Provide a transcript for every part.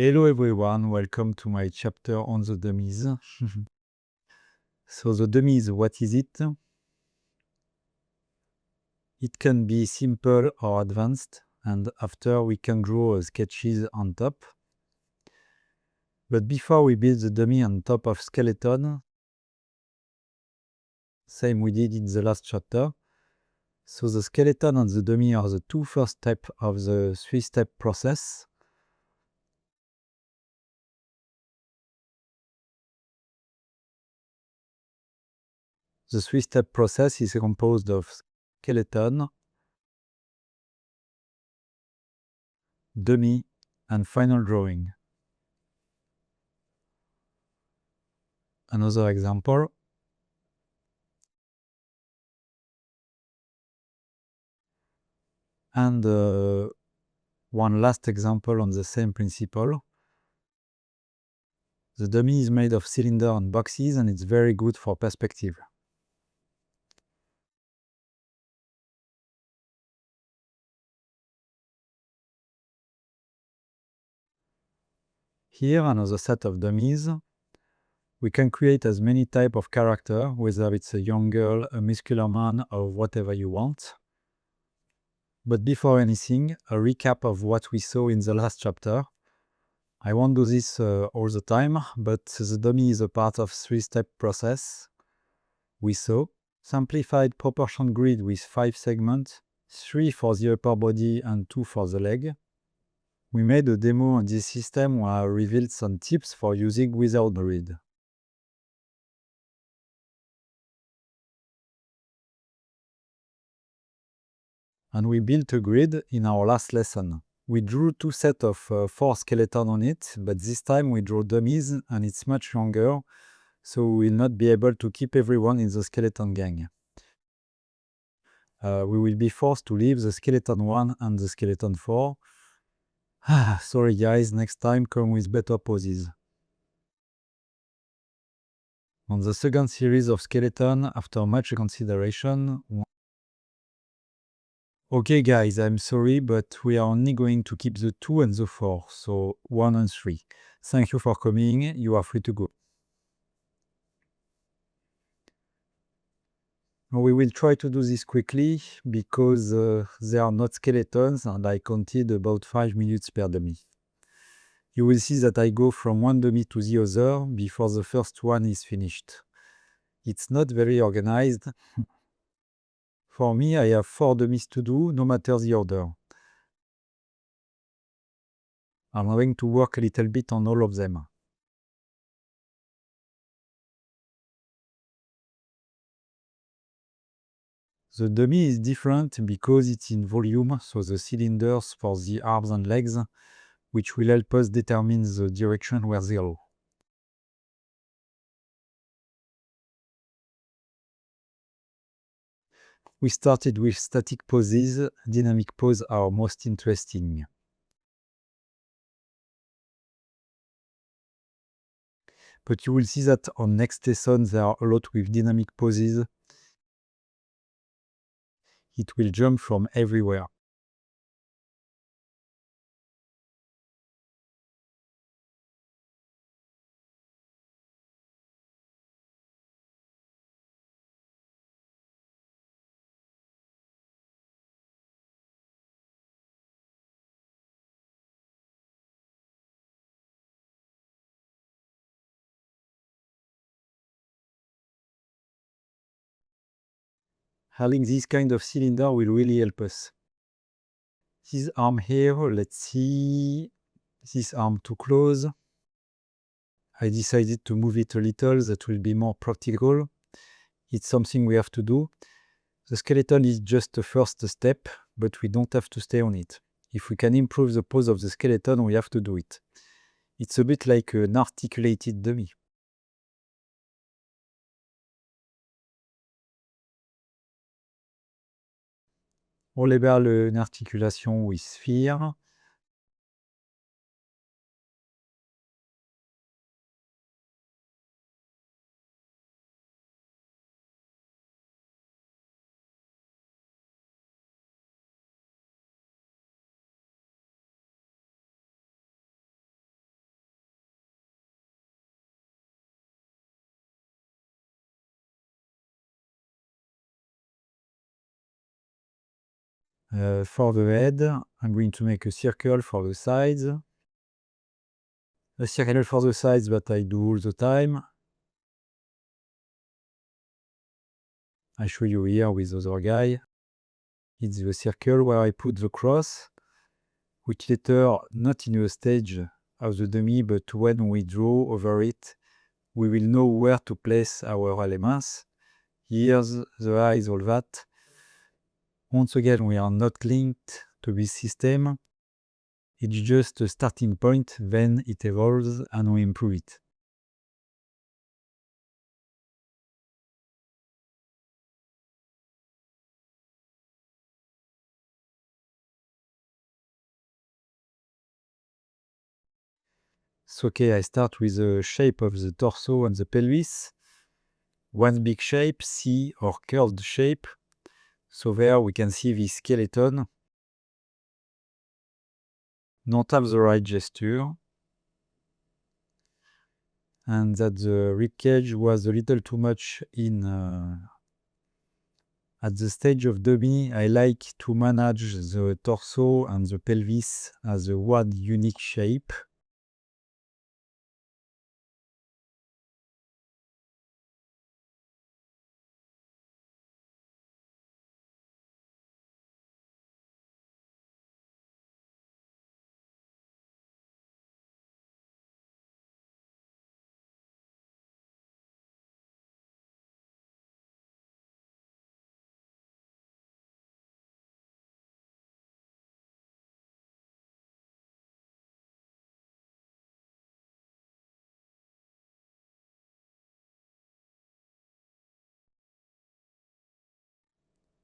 Hello everyone, welcome to my chapter on the dummies. So the dummies, what is it? It can be simple or advanced, and after we can draw sketches on top. But before we build the dummy on top of skeleton, same we did in the last chapter. So the skeleton and the dummy are the two first steps of the three-step process. The three-step process is composed of skeleton, dummy, and final drawing. Another example. And one last example on the same principle. The dummy is made of cylinder and boxes, and it's very good for perspective. Here, another set of dummies. We can create as many types of character, whether it's a young girl, a muscular man, or whatever you want. But before anything, a recap of what we saw in the last chapter. I won't do this all the time, but the dummy is a part of three-step process. We saw simplified proportion grid with 5 segments, 3 for the upper body and 2 for the leg. We made a demo on this system where I revealed some tips for using without grid. And we built a grid in our last lesson. We drew 2 sets of 4 skeletons on it, but this time we drew dummies and it's much longer, so we will not be able to keep everyone in the skeleton gang. We will be forced to leave the skeleton 1 and the skeleton 4. Sorry guys, next time come with better poses. On the second series of skeleton, after much consideration... Okay guys, I'm sorry, but we are only going to keep the 2 and the 4, so 1 and 3. Thank you for coming, you are free to go. We will try to do this quickly, because they are not skeletons, and I counted about 5 minutes per dummy. You will see that I go from one dummy to the other before the first one is finished. It's not very organized. For me, I have 4 dummies to do, no matter the order. I'm going to work a little bit on all of them. The dummy is different because it's in volume, so the cylinders for the arms and legs, which will help us determine the direction where they go. We started with static poses, dynamic poses are most interesting. But you will see that on next lesson there are a lot with dynamic poses. It will jump from everywhere. Having this kind of cylinder will really help us. This arm here, let's see, this arm too close. I decided to move it a little, that will be more practical. It's something we have to do. The skeleton is just the first step, but we don't have to stay on it. If we can improve the pose of the skeleton, we have to do it. It's a bit like an articulated dummy. On labelle une articulation with sphere. For the head, I'm going to make a circle for the sides. A circle for the sides that I do all the time. I show you here with the other guy. It's the circle where I put the cross, which later, not in a stage of the dummy, but when we draw over it, we will know where to place our elements. Here's the eyes, all that. Once again, we are not linked to this system. It's just a starting point, then it evolves and we improve it. So, okay, I start with the shape of the torso and the pelvis. One big shape, C or curved shape. So there we can see the skeleton. Not have the right gesture. And that the ribcage was a little too much in at the stage of dummy. I like to manage the torso and the pelvis as a one unique shape.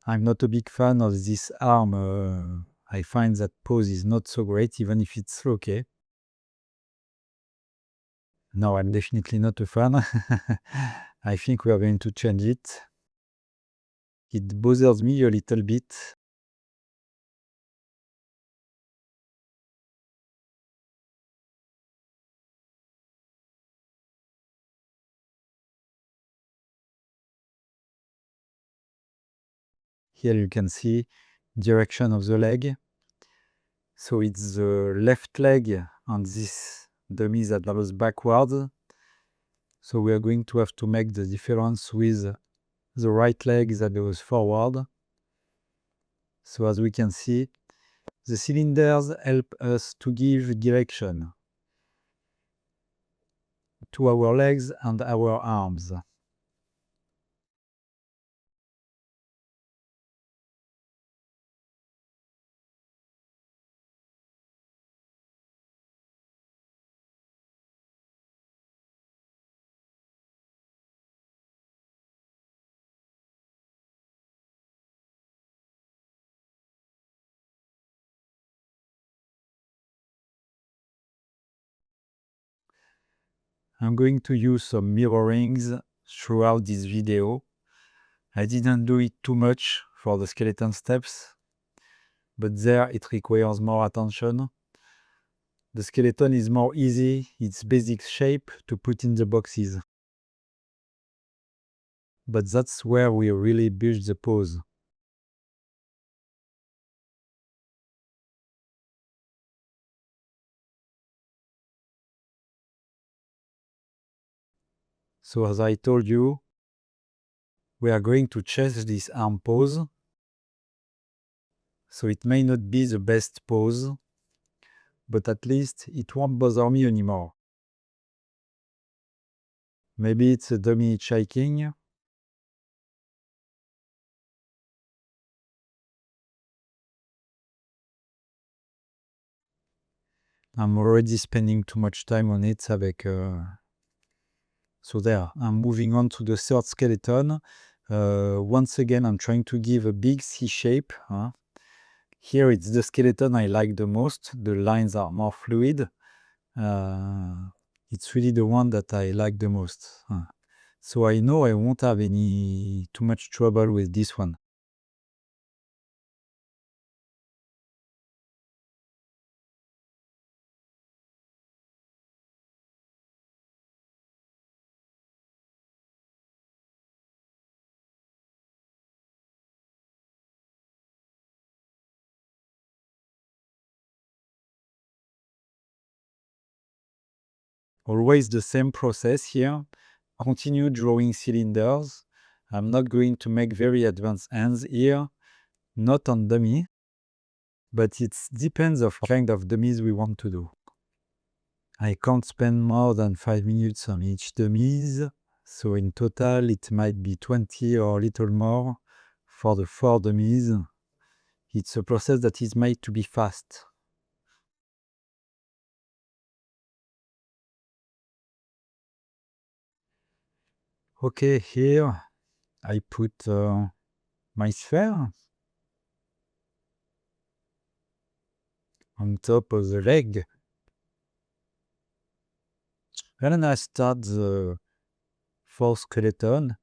I'm not a big fan of this arm. I find that pose is not so great, even if it's okay. No, I'm definitely not a fan. I think we are going to change it. It bothers me a little bit. Here you can see direction of the leg. So it's the left leg on this dummy that goes backwards. So we are going to have to make the difference with the right leg that goes forward. So as we can see, the cylinders help us to give direction to our legs and our arms. I'm going to use some mirrorings throughout this video. I didn't do it too much for the skeleton steps, but there it requires more attention. The skeleton is more easy, its basic shape to put in the boxes. But that's where we really build the pose. So as I told you, we are going to change this arm pose. So it may not be the best pose, but at least it won't bother me anymore. Maybe it's a dummy hitchhiking. I'm already spending too much time on it avec... So there, I'm moving on to the third skeleton. Once again, I'm trying to give a big C shape. Here it's the skeleton I like the most. The lines are more fluid. It's really the one that I like the most. So I know I won't have too much trouble with this one. Always the same process here. Continue drawing cylinders. I'm not going to make very advanced hands here, not on dummy, but it depends of kind of dummies we want to do. I can't spend more than 5 minutes on each dummies, so in total it might be 20 or a little more for the 4 dummies. It's a process that is made to be fast. Okay, here I put my sphere on top of the leg. And then I start the 4th skeleton,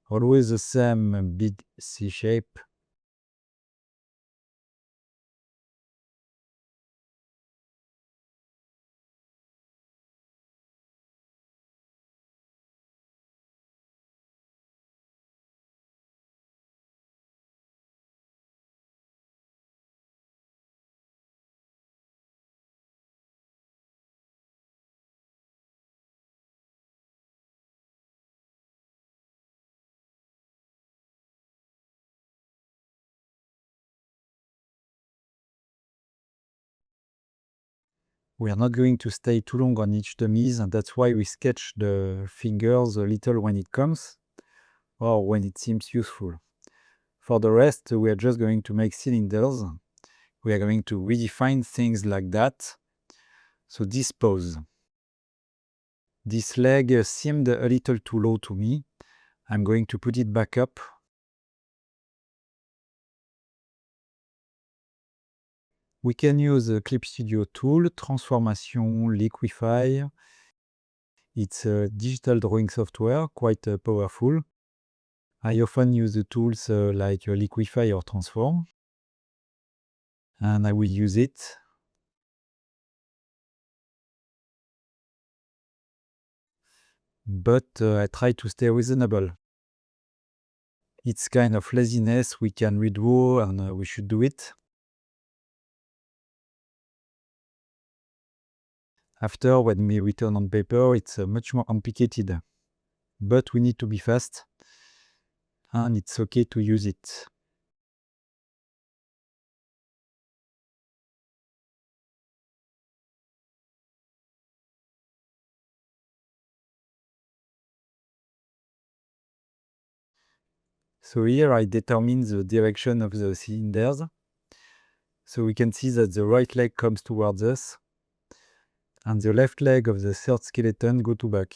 always the same big C shape. We are not going to stay too long on each dummies, and that's why we sketch the fingers a little when it comes, or when it seems useful. For the rest, we are just going to make cylinders. We are going to redefine things like that. So this pose. This leg seemed a little too low to me. I'm going to put it back up. We can use a Clip Studio tool, Transformation, Liquify. It's a digital drawing software, quite powerful. I often use the tools like Liquify or Transform, and I will use it. But I try to stay reasonable. It's kind of laziness, we can redraw and we should do it. After, when we return on paper, it's much more complicated. But we need to be fast, and it's okay to use it. So here I determine the direction of the cylinders. So we can see that the right leg comes towards us, and the left leg of the 3rd skeleton go to back,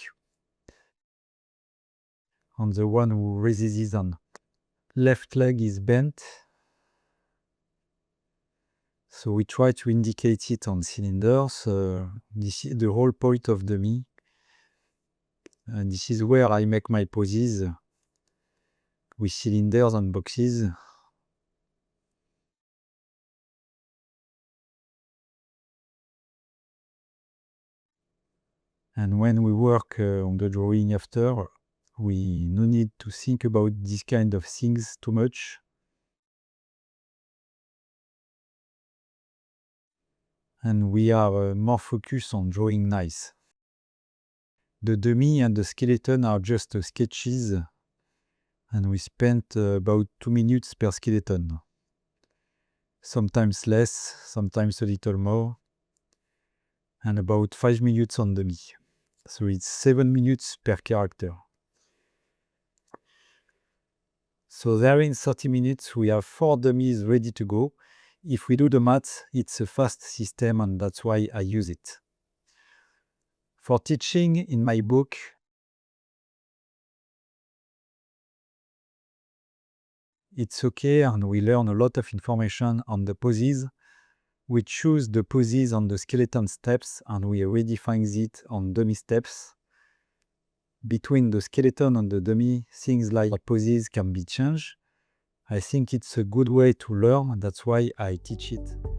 on the one who raises on. Left leg is bent, so we try to indicate it on cylinders. This is the whole point of dummy, and this is where I make my poses with cylinders and boxes. And when we work on the drawing after, we no need to think about this kind of things too much. And we are more focused on drawing nice. The dummy and the skeleton are just sketches, and we spent about 2 minutes per skeleton. Sometimes less, sometimes a little more, and about 5 minutes on dummy. So it's 7 minutes per character. So there in 30 minutes, we have 4 dummies ready to go. If we do the math, it's a fast system, and that's why I use it. For teaching in my book, it's okay, and we learn a lot of information on the poses. We choose the poses on the skeleton steps, and we redefine it on dummy steps. Between the skeleton and the dummy, things like poses can be changed. I think it's a good way to learn, that's why I teach it.